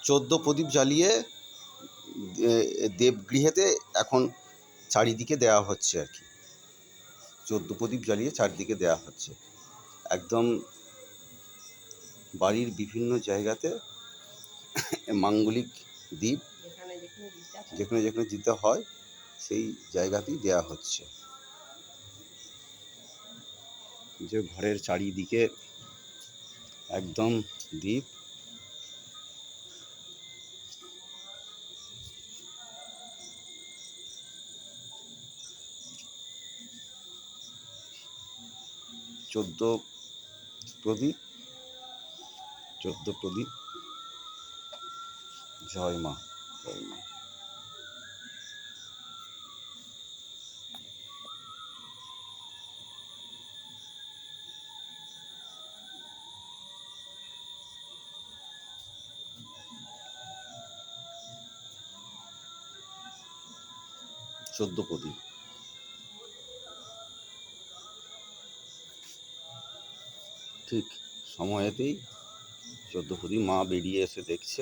14 প্রদীপ জ্বালিয়ে দেবগৃহেতে এখন চারিদিকে দেওয়া হচ্ছে আর কি। 14 প্রদীপ জ্বালিয়ে চারদিকে দেওয়া হচ্ছে। একদম বাড়ির বিভিন্ন জায়গাতে মাঙ্গলিক দ্বীপ যেখানে যেখানে দিতে হয় সেই জায়গাতেই দেওয়া হচ্ছে। যে ঘরের চারিদিকে একদম দ্বীপ। চোদ্দ প্রদীপ জয় মা, জয় মা। 14 প্রদীপ। ঠিক সময়েতেই 14 প্রদীপ মা বেরিয়ে এসে দেখছে।